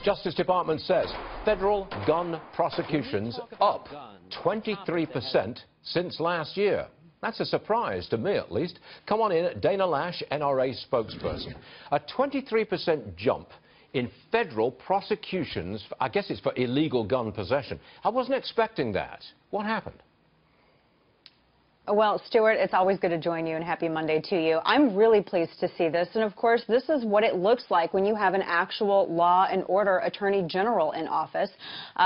Justice Department says federal gun prosecutions up 23% since last year. That's a surprise to me, at least. Come on in, Dana Loesch, NRA spokesperson. A 23% jump in federal prosecutions, I guess it's for illegal gun possession. I wasn't expecting that. What happened? Well, Stuart, it's always good to join you, and happy Monday to you. I'm really pleased to see this, and of course, this is what it looks like when you have an actual law and order attorney general in office,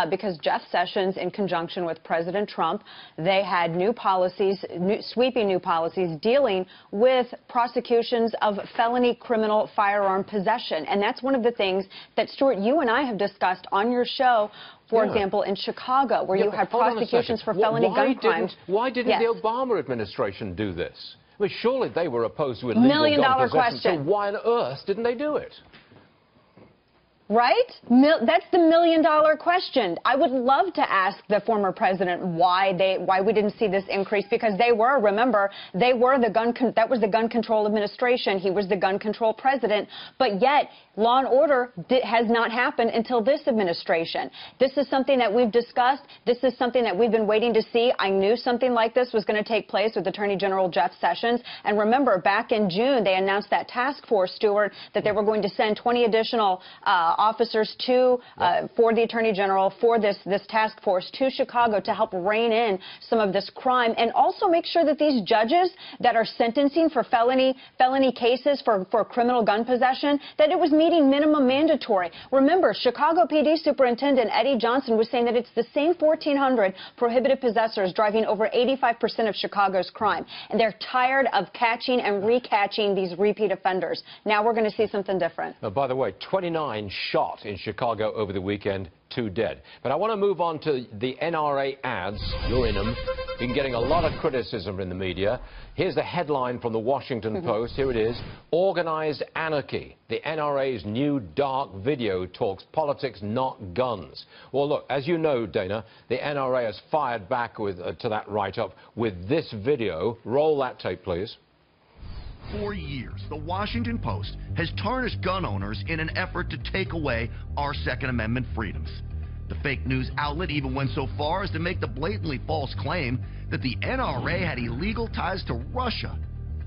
because Jeff Sessions, in conjunction with President Trump, they had new policies, sweeping new policies dealing with prosecutions of felony criminal firearm possession, and that's one of the things that, Stuart, you and I have discussed on your show. For example, in Chicago, where you had prosecutions for felony gun crimes. Why didn't the Obama administration do this? I mean, surely they were opposed to illegal gun possession, so why on earth didn't they do it? Right? That's the million-dollar question. I would love to ask the former president why we didn't see this increase, because they were, remember, they were that was the gun control administration. He was the gun control president, but yet law and order has not happened until this administration. This is something that we've discussed. This is something that we've been waiting to see. I knew something like this was going to take place with Attorney General Jeff Sessions. And remember, back in June, they announced that task force, Stuart, that they were going to send 20 additional officers for the Attorney General, for this task force to Chicago to help rein in some of this crime, and also make sure that these judges that are sentencing for felony cases for criminal gun possession, that it was meeting minimum mandatory. Remember, Chicago PD Superintendent Eddie Johnson was saying that it's the same 1,400 prohibited possessors driving over 85% of Chicago's crime, and they're tired of catching and recatching these repeat offenders. Now we're going to see something different. By the way, 29 shot in Chicago over the weekend, 2 dead. But I want to move on to the NRA ads. You're in them. You've been getting a lot of criticism in the media. Here's the headline from the Washington Post. Here it is. Organized anarchy. The NRA's new dark video talks politics, not guns. Well, look, as you know, Dana, the NRA has fired back to that write-up with this video. Roll that tape, please. For years, the Washington Post has tarnished gun owners in an effort to take away our Second Amendment freedoms. The fake news outlet even went so far as to make the blatantly false claim that the NRA had illegal ties to Russia.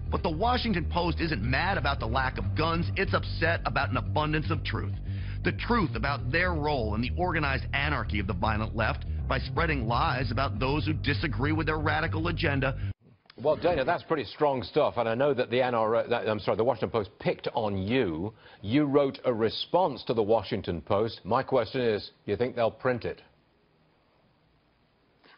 But the Washington Post isn't mad about the lack of guns, it's upset about an abundance of truth. The truth about their role in the organized anarchy of the violent left by spreading lies about those who disagree with their radical agenda. Well, Dana, that's pretty strong stuff, and I know that the Washington Post picked on you. You wrote a response to the Washington Post. My question is, do you think they'll print it?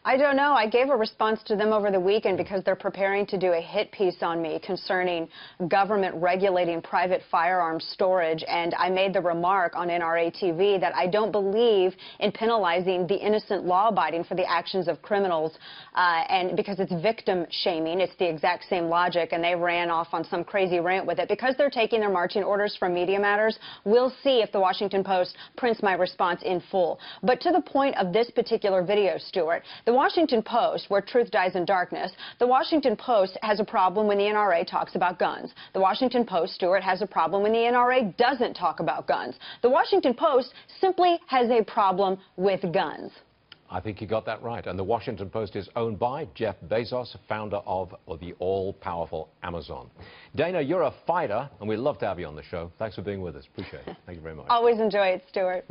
I don't know. I gave a response to them over the weekend because they're preparing to do a hit piece on me concerning government regulating private firearms storage, and I made the remark on NRA TV that I don't believe in penalizing the innocent law-abiding for the actions of criminals, and because it's victim shaming. It's the exact same logic, and they ran off on some crazy rant with it. Because they're taking their marching orders from Media Matters, we'll see if the Washington Post prints my response in full. But to the point of this particular video, Stuart, the Washington Post, where truth dies in darkness, the Washington Post has a problem when the NRA talks about guns. The Washington Post, Stuart, has a problem when the NRA doesn't talk about guns. The Washington Post simply has a problem with guns. I think you got that right. And the Washington Post is owned by Jeff Bezos, founder of the all-powerful Amazon. Dana, you're a fighter, and we'd love to have you on the show. Thanks for being with us. Appreciate it. Thank you very much. Always enjoy it, Stuart.